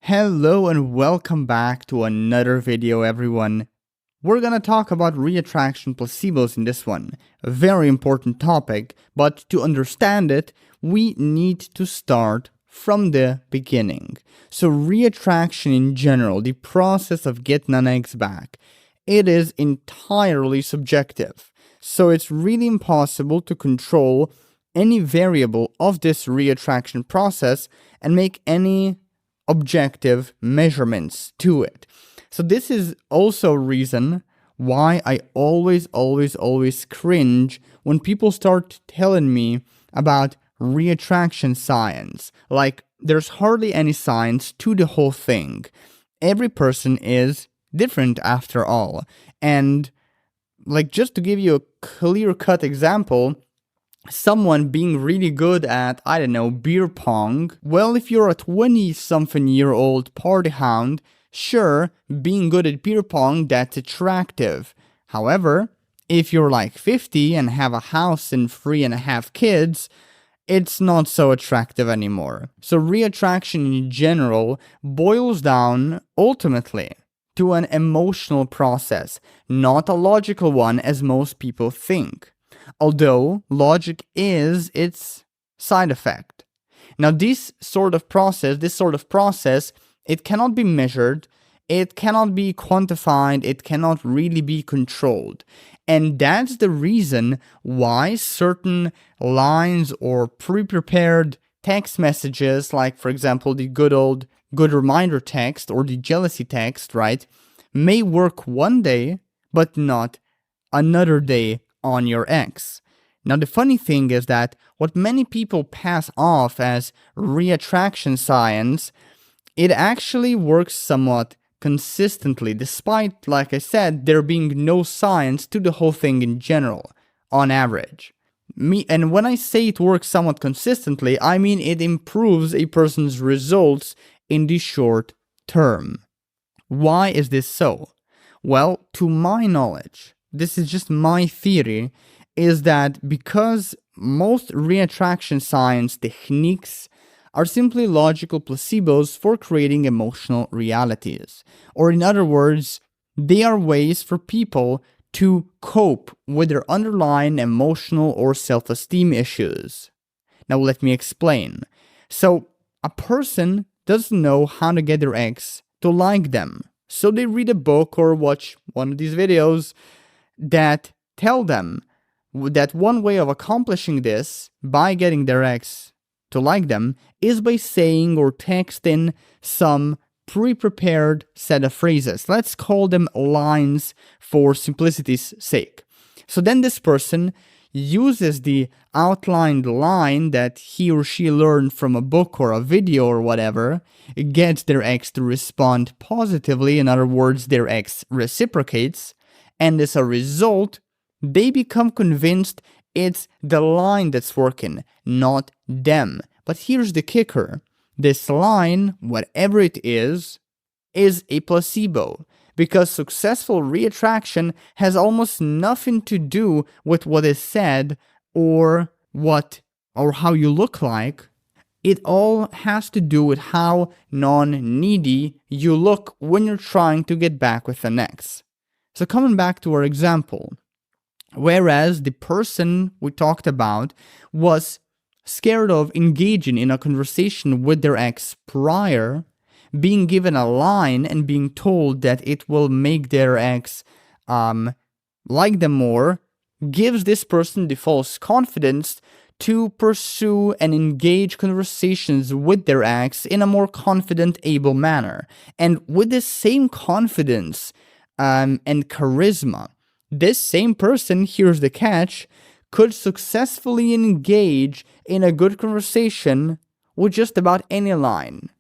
Hello and welcome back to another video, everyone. We're gonna talk about reattraction placebos in this one. A very important topic, but to understand it, we need to start from the beginning. So reattraction in general, the process of getting an egg back, it is entirely subjective. So it's really impossible to control any variable of this reattraction process and make any objective measurements to it. So this is also a reason why I always cringe when people start telling me about reattraction science. Like, there's hardly any science to the whole thing. Every person is different after all. And like, just to give you a clear-cut example, someone being really good at, I don't know, beer pong. Well, if you're a 20-something-year-old party hound, sure, being good at beer pong, that's attractive. However, if you're like 50 and have a house and 3.5 kids, it's not so attractive anymore. So reattraction in general boils down, ultimately, to an emotional process, not a logical one as most people think. Although logic is its side effect. Now this sort of process, it cannot be measured, it cannot be quantified, it cannot really be controlled. And that's the reason why certain lines or pre-prepared text messages, like for example the good reminder text or the jealousy text, right, may work one day, but not another day on your ex. Now the funny thing is that what many people pass off as reattraction science, it actually works somewhat consistently, despite, like I said, there being no science to the whole thing in general, on average. And when I say it works somewhat consistently, I mean it improves a person's results in the short term. Why is this so? Well, to my knowledge, this is just my theory, is that because most reattraction science techniques are simply logical placebos for creating emotional realities. Or in other words, they are ways for people to cope with their underlying emotional or self-esteem issues. Now let me explain. So, a person doesn't know how to get their ex to like them. So they read a book or watch one of these videos that tell them that one way of accomplishing this by getting their ex to like them is by saying or texting some pre-prepared set of phrases. Let's call them lines for simplicity's sake. So then this person uses the outlined line that he or she learned from a book or a video or whatever, gets their ex to respond positively. In other words, their ex reciprocates. And as a result, they become convinced it's the line that's working, not them. But here's the kicker. This line, whatever it is a placebo. Because successful reattraction has almost nothing to do with what is said or how you look like. It all has to do with how non-needy you look when you're trying to get back with an ex. So coming back to our example, whereas the person we talked about was scared of engaging in a conversation with their ex prior, being given a line and being told that it will make their ex like them more, gives this person the false confidence to pursue and engage conversations with their ex in a more confident, able manner. And with this same confidence and charisma, this same person, here's the catch, could successfully engage in a good conversation with just about any line.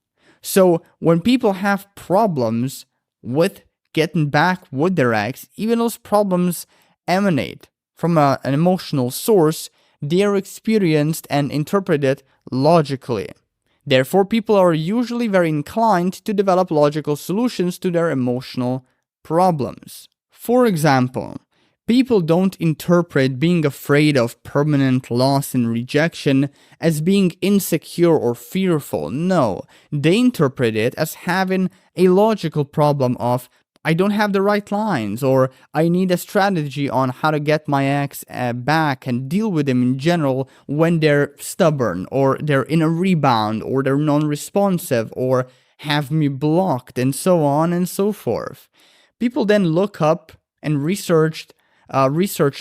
So when people have problems with getting back with their ex, even those problems emanate from an emotional source, they are experienced and interpreted logically. Therefore, people are usually very inclined to develop logical solutions to their emotional problems. For example, People don't interpret being afraid of permanent loss and rejection as being insecure or fearful. No, they interpret it as having a logical problem of, I don't have the right lines, or I need a strategy on how to get my ex back and deal with them in general when they're stubborn, or they're in a rebound, or they're non-responsive, or have me blocked, and so on and so forth. People then look up and research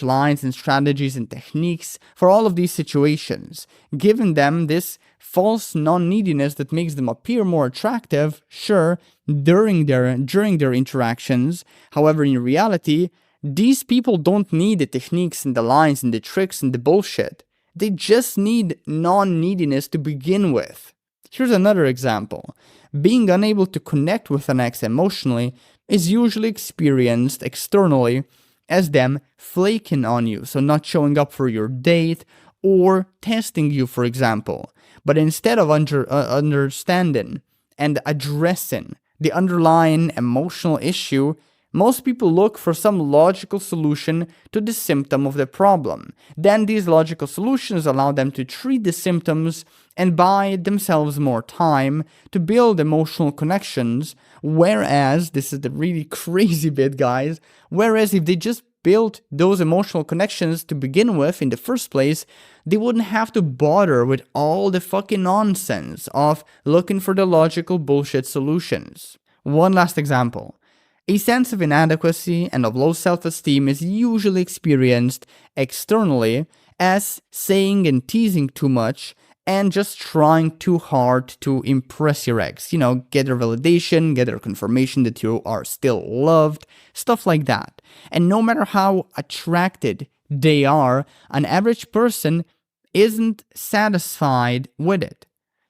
lines and strategies and techniques for all of these situations, giving them this false non-neediness that makes them appear more attractive, sure, during their interactions. However, in reality, these people don't need the techniques and the lines and the tricks and the bullshit. They just need non-neediness to begin with. Here's another example. Being unable to connect with an ex emotionally is usually experienced externally as them flaking on you, so not showing up for your date or testing you, for example. But instead of understanding and addressing the underlying emotional issue, most people look for some logical solution to the symptom of the problem. Then these logical solutions allow them to treat the symptoms and buy themselves more time to build emotional connections, whereas, this is the really crazy bit, guys, whereas if they just built those emotional connections to begin with in the first place, they wouldn't have to bother with all the fucking nonsense of looking for the logical bullshit solutions. One last example. A sense of inadequacy and of low self-esteem is usually experienced externally as saying and teasing too much and just trying too hard to impress your ex. You know, get their validation, get their confirmation that you are still loved, stuff like that. And no matter how attracted they are, an average person isn't satisfied with it.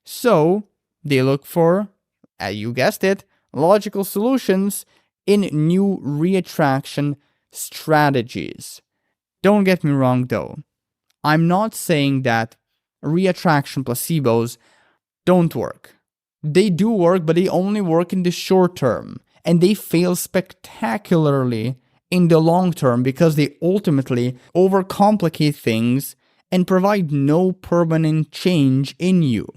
So they look for, you guessed it, logical solutions in new reattraction strategies. Don't get me wrong though. I'm not saying that reattraction placebos don't work. They do work, but they only work in the short term, and they fail spectacularly in the long term because they ultimately overcomplicate things and provide no permanent change in you.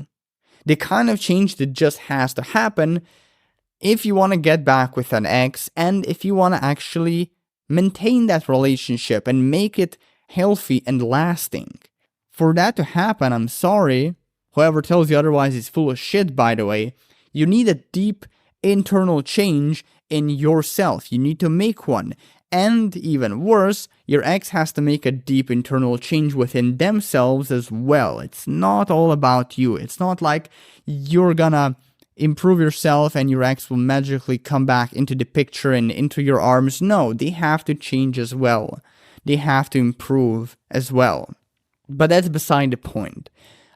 The kind of change that just has to happen if you want to get back with an ex and if you want to actually maintain that relationship and make it healthy and lasting. For that to happen, I'm sorry, whoever tells you otherwise is full of shit, by the way. You need a deep internal change in yourself. You need to make one. And even worse, your ex has to make a deep internal change within themselves as well. It's not all about you. It's not like you're gonna improve yourself and your ex will magically come back into the picture and into your arms. No, they have to change as well. They have to improve as well. But that's beside the point.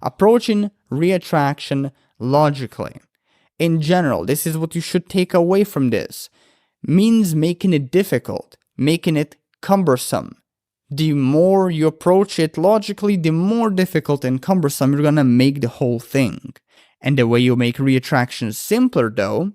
Approaching reattraction logically. In general, this is what you should take away from this. Means making it difficult, making it cumbersome. The more you approach it logically, the more difficult and cumbersome you're gonna make the whole thing. And the way you make reattraction simpler, though,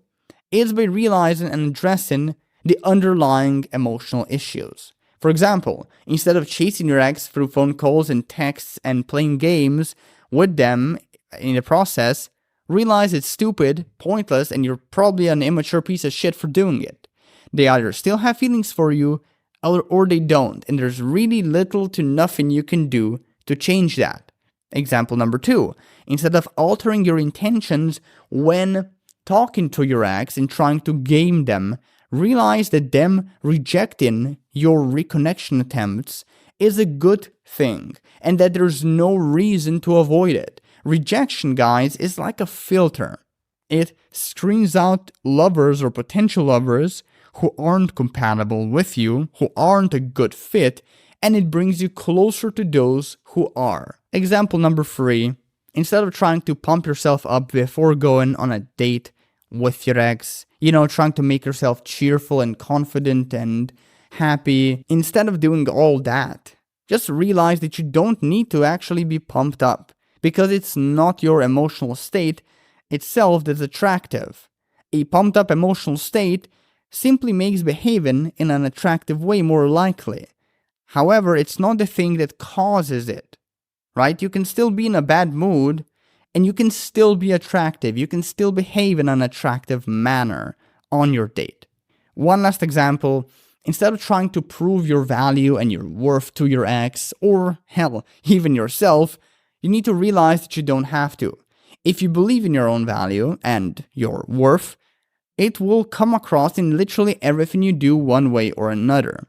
is by realizing and addressing the underlying emotional issues. For example, instead of chasing your ex through phone calls and texts and playing games with them in the process, realize it's stupid, pointless, and you're probably an immature piece of shit for doing it. They either still have feelings for you, or they don't, and there's really little to nothing you can do to change that. Example number 2. Instead of altering your intentions when talking to your ex and trying to game them, realize that them rejecting your reconnection attempts is a good thing and that there's no reason to avoid it. Rejection, guys, is like a filter. It screens out lovers or potential lovers who aren't compatible with you, who aren't a good fit, and it brings you closer to those who are. Example number 3. Instead of trying to pump yourself up before going on a date with your ex, trying to make yourself cheerful and confident and happy, instead of doing all that, just realize that you don't need to actually be pumped up because it's not your emotional state itself that's attractive. A pumped up emotional state simply makes behaving in an attractive way more likely. However, it's not the thing that causes it, right? You can still be in a bad mood and you can still be attractive. You can still behave in an attractive manner on your date. One last example. Instead of trying to prove your value and your worth to your ex, or hell, even yourself, you need to realize that you don't have to. If you believe in your own value and your worth, it will come across in literally everything you do one way or another.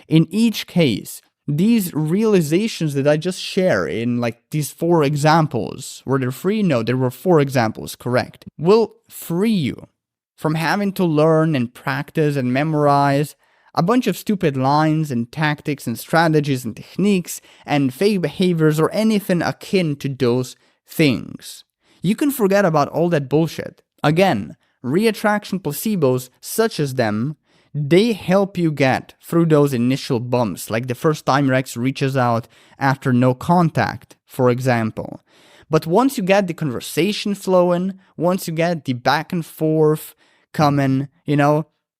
In each case, these realizations that I just share in like these 4 examples, were there 3? No, there were 4 examples, correct, will free you from having to learn and practice and memorize a bunch of stupid lines and tactics and strategies and techniques and fake behaviors or anything akin to those things. You can forget about all that bullshit. Again, reattraction placebos such as them, they help you get through those initial bumps, like the first time your ex reaches out after no contact, for example. But once you get the conversation flowing, once you get the back and forth coming,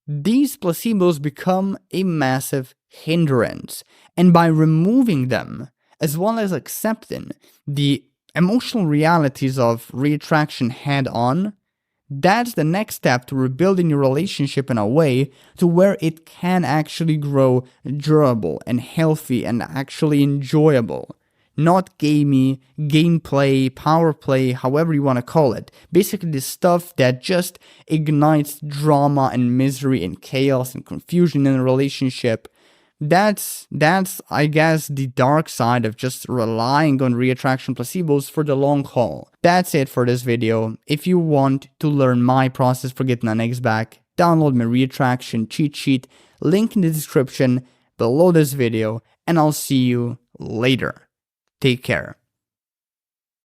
these placebos become a massive hindrance. And by removing them, as well as accepting the emotional realities of reattraction head on, that's the next step to rebuilding your relationship in a way to where it can actually grow durable and healthy and actually enjoyable. Not gamey, gameplay, power play, however you want to call it. Basically the stuff that just ignites drama and misery and chaos and confusion in a relationship. That's I guess the dark side of just relying on reattraction placebos for the long haul. That's it for this video. If you want to learn my process for getting an ex back, download my reattraction cheat sheet, link in the description below this video, and I'll see you later. Take care.